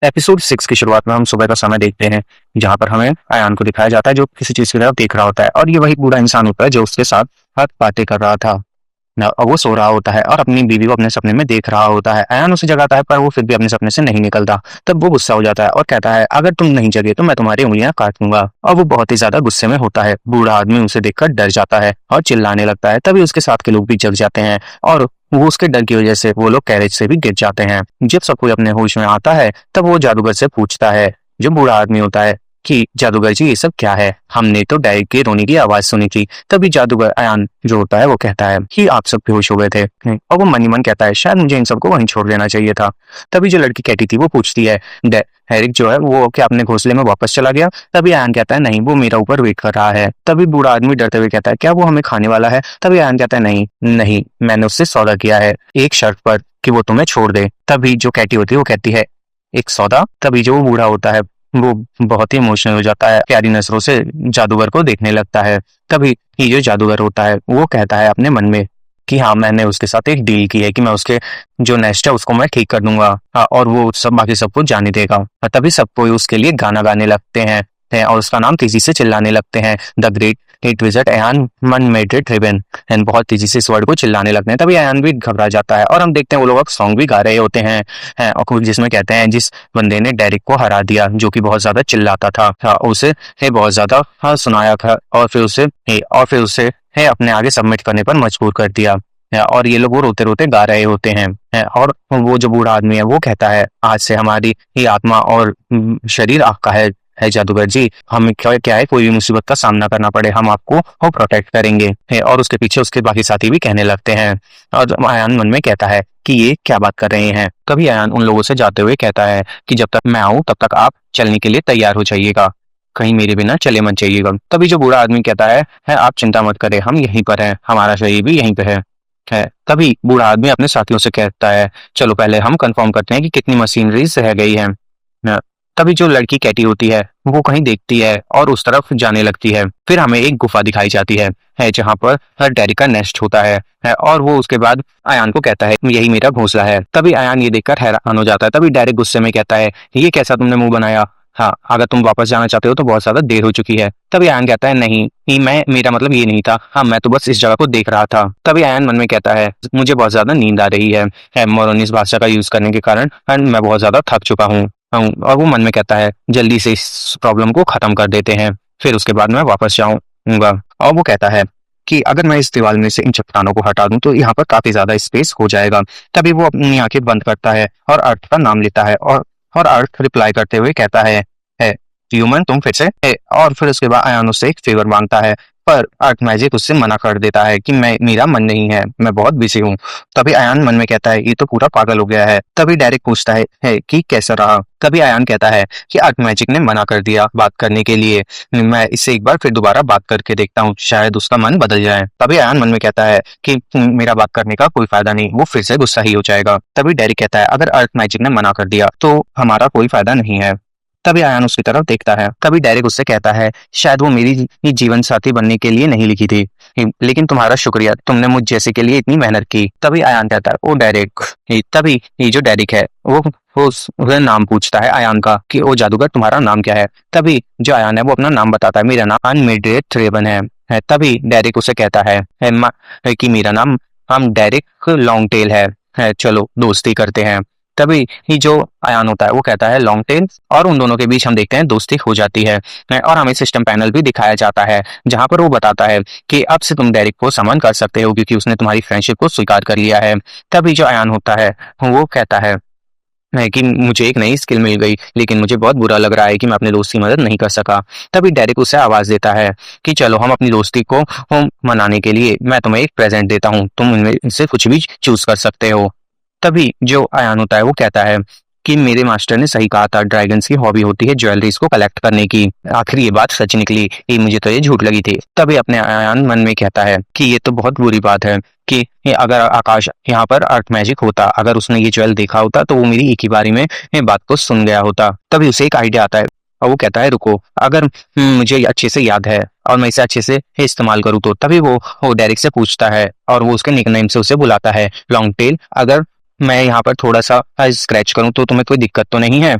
Episode 6 की शुरुआत में हम सुबह का समय देखते हैं, जहाँ पर हमें अयान को दिखाया जाता है जो किसी चीज़ की तरफ देख रहा होता है और ये वही बूढ़ा इंसान होता है जो उसके साथ बातें कर रहा था। और वो सो रहा होता है और अपनी बीवी को अपने सपने में देख रहा होता है। अयान उसे जगाता है पर वो फिर भी अपने सपने से नहीं निकलता। तब वो गुस्सा हो जाता है और कहता है, अगर तुम नहीं जगे तो मैं तुम्हारी उंगलियां काट दूंगा। और वो बहुत ही ज्यादा गुस्से में होता है। बूढ़ा आदमी उसे देखकर डर जाता है और चिल्लाने लगता है। तभी उसके साथ के लोग भी जग जाते हैं और वो उसके डर की वजह से वो लोग कैरेज से भी गिर जाते हैं। जब सब कोई अपने होश में आता है तब वो जादूगर से पूछता है, जो बूढ़ा आदमी होता है, कि जादूगर जी ये सब क्या है? हमने तो डायरेक्ट के रोने की आवाज सुनी थी। तभी जादूगर अयान जो होता है वो कहता है कि आप सब बेहोश हो गए थे। और वो मन ही मन कहता है, शायद मुझे इन सबको वहीं छोड़ देना चाहिए था। तभी जो लड़की कैटी थी वो पूछती है, हैरिक जो है वो क्या अपने घोंसले में वापस चला गया? तभी अयान कहता है, नहीं, वो मेरा ऊपर वेट कर रहा है। तभी बूढ़ा आदमी डरते हुए कहता है, क्या वो हमें खाने वाला है? तभी अयान कहता है, नहीं नहीं, मैंने उससे सौदा किया है एक शर्त पर, कि वो तुम्हें छोड़ दे। तभी जो कैटी होती है वो कहती है, एक सौदा? तभी जो बूढ़ा होता है वो बहुत ही इमोशनल हो जाता है, प्यारी नजरों से जादूगर को देखने लगता है। तभी ये जो जादूगर होता है वो कहता है अपने मन में कि हाँ, मैंने उसके साथ एक डील की है कि मैं उसके जो नेस्ट है उसको मैं ठीक कर दूंगा। और वो सब बाकी सबको जाने देगा। और तभी सब कोई उसके लिए गाना गाने लगते हैं और उसका नाम तेजी से चिल्लाने लगते हैं, the great hit wizard Ayaan man made it happen. And बहुत तेजी से इस वर्ड को चिल्लाने लगते हैं। तभी अयान भी घबरा जाता है और हम देखते हैं वो लोग अब सॉन्ग भी गा रहे होते हैं और जिसमें कहते हैं, जिस बंदे ने डेरिक को हरा दिया, जो कि बहुत ज्यादा चिल्लाता था, उसे बहुत ज्यादा सुनाया था और फिर उसे अपने आगे सबमिट करने पर मजबूर कर दिया। और ये लोग वो रोते रोते गा रहे होते हैं और वो जो बूढ़ा आदमी है वो कहता है, आज से हमारी ही आत्मा और शरीर आपका है जादूगर जी। हम क्या है, कोई भी मुसीबत का सामना करना पड़े हम आपको प्रोटेक्ट करेंगे। और उसके पीछे उसके बाकी साथी भी कहने लगते हैं। और अयान मन में कहता है कि ये क्या बात कर रहे हैं। कभी अयान उन लोगों से जाते हुए कहता है कि जब तक मैं आऊं तब तक आप चलने के लिए तैयार हो जाइएगा, कहीं मेरे बिना चले मत जाइएगा। तभी जो बूढ़ा आदमी कहता है आप चिंता मत करें, हम यहीं पर हैं, हमारा शरीर भी यहीं पे है। तभी बूढ़ा आदमी अपने साथियों से कहता है, चलो पहले हम कंफर्म करते हैं कि कितनी मशीनरीज रह गई है। तभी जो लड़की कैटी होती है वो कहीं देखती है और उस तरफ जाने लगती है। फिर हमें एक गुफा दिखाई जाती है जहाँ पर डेरिक का नेस्ट होता है और वो उसके बाद अयान को कहता है, यही मेरा घोंसला है। तभी अयान ये देखकर हैरान हो जाता है। तभी डेरिक गुस्से में कहता है, ये कैसा तुमने मुंह बनाया? हाँ, अगर तुम वापस जाना चाहते हो तो बहुत ज्यादा देर हो चुकी है। तभी अयान कहता है, नहीं, मेरा मतलब ये नहीं था। हाँ, मैं तो बस इस जगह को देख रहा था। तभी अयान मन में कहता है, मुझे बहुत ज्यादा नींद आ रही है मोरोनिस भाषा का यूज करने के कारण मैं बहुत ज्यादा थक चुका हूँ। और वो मन में कहता है, जल्दी से इस प्रॉब्लम को खत्म कर देते हैं, फिर उसके बाद मैं वापस जाऊंगा। और वो कहता है कि अगर मैं इस दीवार में से इन चट्टानों को हटा दूं तो यहाँ पर काफी ज्यादा स्पेस हो जाएगा। तभी वो अपनी आंखें बंद करता है और अर्थ का नाम लेता है और अर्थ रिप्लाई करते हुए कहता है ह्यूमन तुम फिर से है। और फिर उसके बाद अयान उससे एक फेवर मांगता है, पर अर्थ मैजिक उससे मना कर देता है कि मेरा मन नहीं है, मैं बहुत बिजी हूँ। तभी अयान मन में कहता है, ये तो पूरा पागल हो गया है। तभी डायरेक्ट पूछता है कि कैसा रहा? तभी अयान कहता है कि अर्थ मैजिक ने मना कर दिया बात करने के लिए, मैं इससे एक बार फिर दोबारा बात करके देखता हूँ, शायद उसका मन बदल जाए। तभी अयान मन में कहता है कि मेरा बात करने का कोई फायदा नहीं, वो फिर से गुस्सा ही हो जाएगा। तभी डायरेक्ट कहता है, अगर अर्थ मैजिक ने मना कर दिया तो हमारा कोई फायदा नहीं है। तभी अयान उसकी तरफ देखता है। तभी डायरेक्ट उससे कहता है, शायद वो मेरी ही जीवन साथी बनने के लिए नहीं लिखी थी, लेकिन तुम्हारा शुक्रिया, तुमने मुझ जैसे के लिए इतनी मेहनत की। तभी अयान कहता है, ओ डायरेक्ट। तभी ये जो डायरेक्ट है वो नाम पूछता है अयान का कि ओ जादूगर तुम्हारा नाम क्या है। तभी जो अयान है वो अपना नाम बताता है, मेरा नाम अनमेडेड थ्रेवन है। तभी डायरेक्ट उसे कहता है कि मेरा नाम हम डायरेक्ट लॉन्ग टेल है, चलो दोस्ती करते हैं। तभी ही जो अयान होता है वो कहता है लॉन्ग टेल, और उन दोनों के बीच हम देखते हैं दोस्ती हो जाती है। और हमें सिस्टम पैनल भी दिखाया जाता है जहां पर वो बताता है कि अब से तुम डेरिक को समन कर सकते हो क्योंकि उसने तुम्हारी फ्रेंडशिप को स्वीकार कर लिया है। तभी जो अयान होता है वो कहता है कि मुझे एक नई स्किल मिल गई, लेकिन मुझे बहुत बुरा लग रहा है कि मैं अपने दोस्त की मदद नहीं कर सका। तभी डेरिक उसे आवाज देता है कि चलो हम अपनी दोस्ती को मनाने के लिए मैं तुम्हें एक प्रेजेंट देता हूँ, तुम इनमें से कुछ भी चूज कर सकते हो। तभी जो अयान होता है वो कहता है कि मेरे मास्टर ने सही कहा था, ड्रैगन्स की हॉबी होती है ज्वेलरीज को कलेक्ट करने की। आखिर ये बात सच निकली, मुझे तो ये झूठ लगी थी। तभी अपने अयान मन में कहता है कि ये तो बहुत बुरी बात है कि अगर आकाश यहाँ पर अर्थ मैजिक होता, अगर उसने ये ज्वेल देखा होता तो वो मेरी एक ही बारी में ये बात को सुन गया होता। तभी उसे एक आइडिया आता है और वो कहता है, रुको, अगर मुझे अच्छे से याद है और मैं इसे अच्छे से इस्तेमाल करूँ तो। तभी वो डायरेक्ट से पूछता है और वो उसके निकनेम से उसे बुलाता है, लॉन्ग टेल, अगर मैं यहाँ पर थोड़ा सा स्क्रैच करूं तो तुम्हें कोई दिक्कत तो नहीं है?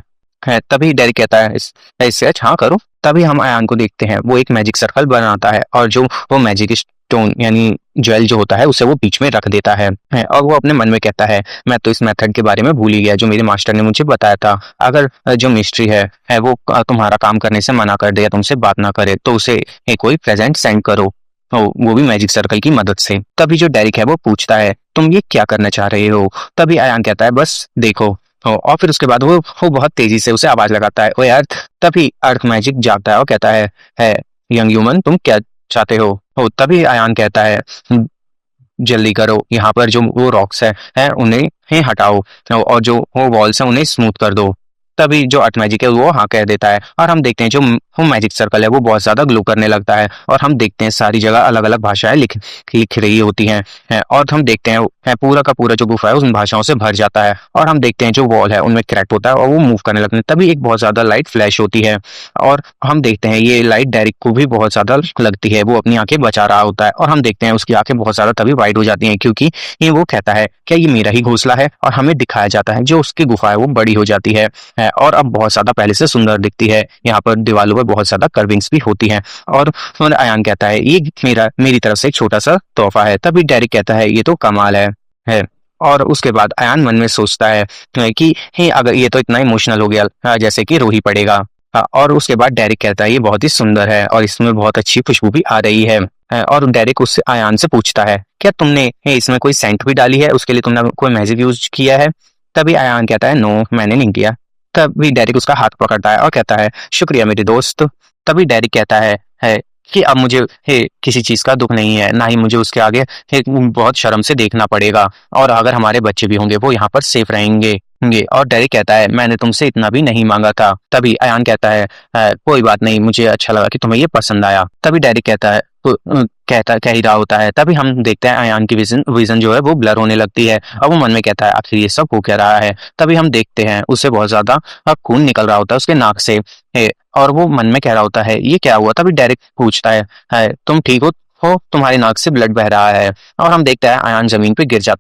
है। तभी डेरिक कहता है इससे हाँ करो। तभी हम अयान को देखते हैं, वो एक मैजिक सर्कल बनाता है और जो वो मैजिक स्टोन यानी ज्वेल जो होता है उसे वो बीच में रख देता है। और वो अपने मन में कहता है मैं तो इस मेथड के बारे में भूल ही गया जो मेरे मास्टर ने मुझे बताया था। अगर जो मिस्ट्री है वो तुम्हारा काम करने से मना कर दे या तुमसे बात ना करे तो उसे कोई प्रेजेंट सेंड करो, वो भी मैजिक सर्कल की मदद से। तभी जो डेरिक है वो पूछता है तुम ये क्या करना चाह रहे हो। तभी अयान कहता है बस देखो। और फिर उसके बाद वो बहुत तेजी से उसे आवाज लगाता है ओए अर्थ। तभी अर्थ मैजिक जागता है और कहता है यंग ह्यूमन तुम क्या चाहते हो। तभी अयान कहता है जल्दी करो, यहाँ पर जो वो रॉक्स है उन्हें हटाओ और जो वो वॉल्स है उन्हें स्मूथ कर दो। तभी जो अर्थ मैजिक है वो हाँ कह देता है और हम देखते हैं जो वो मैजिक सर्कल है वो बहुत ज्यादा ग्लो करने लगता है और हम देखते हैं सारी जगह अलग अलग भाषाएं लिख रही होती हैं। और हम देखते हैं पूरा का पूरा जो गुफा है उन भाषाओं से भर जाता है और हम देखते हैं जो वॉल है उनमें क्रैक होता है और वो मूव करने लगते हैं। तभी एक बहुत ज्यादा लाइट फ्लैश होती है और हम देखते हैं ये लाइट डेरिक को भी बहुत ज्यादा लगती है, वो अपनी आंखें बचा रहा होता है और हम देखते हैं उसकी आंखें बहुत ज्यादा तभी वाइड हो जाती हैं क्योंकि ये वो कहता है क्या ये मेरा ही घोंसला है। और हमें दिखाया जाता है जो उसकी गुफा है वो बड़ी हो जाती है और अब बहुत ज्यादा पहले से सुंदर दिखती है। यहाँ पर दीवारों पर बहुत ज्यादा कर्विंग्स भी होती हैं और अयान कहता है ये मेरी तरफ से एक छोटा सा तोहफा है। तभी डेरिक कहता है ये तो कमाल है। और उसके बाद अयान मन में सोचता है कि हे अगर ये तो इतना इमोशनल हो गया जैसे कि रो ही पड़ेगा। और उसके बाद डेरिक कहता है ये बहुत ही सुंदर है और इसमें बहुत अच्छी खुशबू भी आ रही है। और डेरिक उससे अयान से पूछता है क्या तुमने इसमें कोई सेंट भी डाली है, उसके लिए तुमने कोई मैजिक यूज किया है। तभी अयान कहता है नो मैंने नहीं किया। तभी डेरिक उसका हाथ पकड़ता है और कहता है शुक्रिया मेरे दोस्त। तभी डेरिक कहता है कि अब मुझे किसी चीज का दुख नहीं है, ना ही मुझे उसके आगे बहुत शर्म से देखना पड़ेगा और अगर हमारे बच्चे भी होंगे वो यहाँ पर सेफ रहेंगे। और डेरिक कहता है मैंने तुमसे इतना भी नहीं मांगा था। तभी अयान कहता है कोई बात नहीं, मुझे अच्छा लगा कि तुम्हें ये पसंद आया। तभी डेरिक कहता है कह ही रहा होता है। तभी हम देखते हैं अयान की विजन जो है वो ब्लर होने लगती है और वो मन में कहता है आखिर ये सब हो क्या रहा है। तभी हम देखते हैं उसे बहुत ज्यादा खून निकल रहा होता है उसके नाक से और वो मन में कह रहा होता है ये क्या हुआ। तभी डेरिक पूछता है तुम ठीक हो तुम्हारी नाक से ब्लड बह रहा है। और हम देखते हैं अयान जमीन पे गिर जाता है।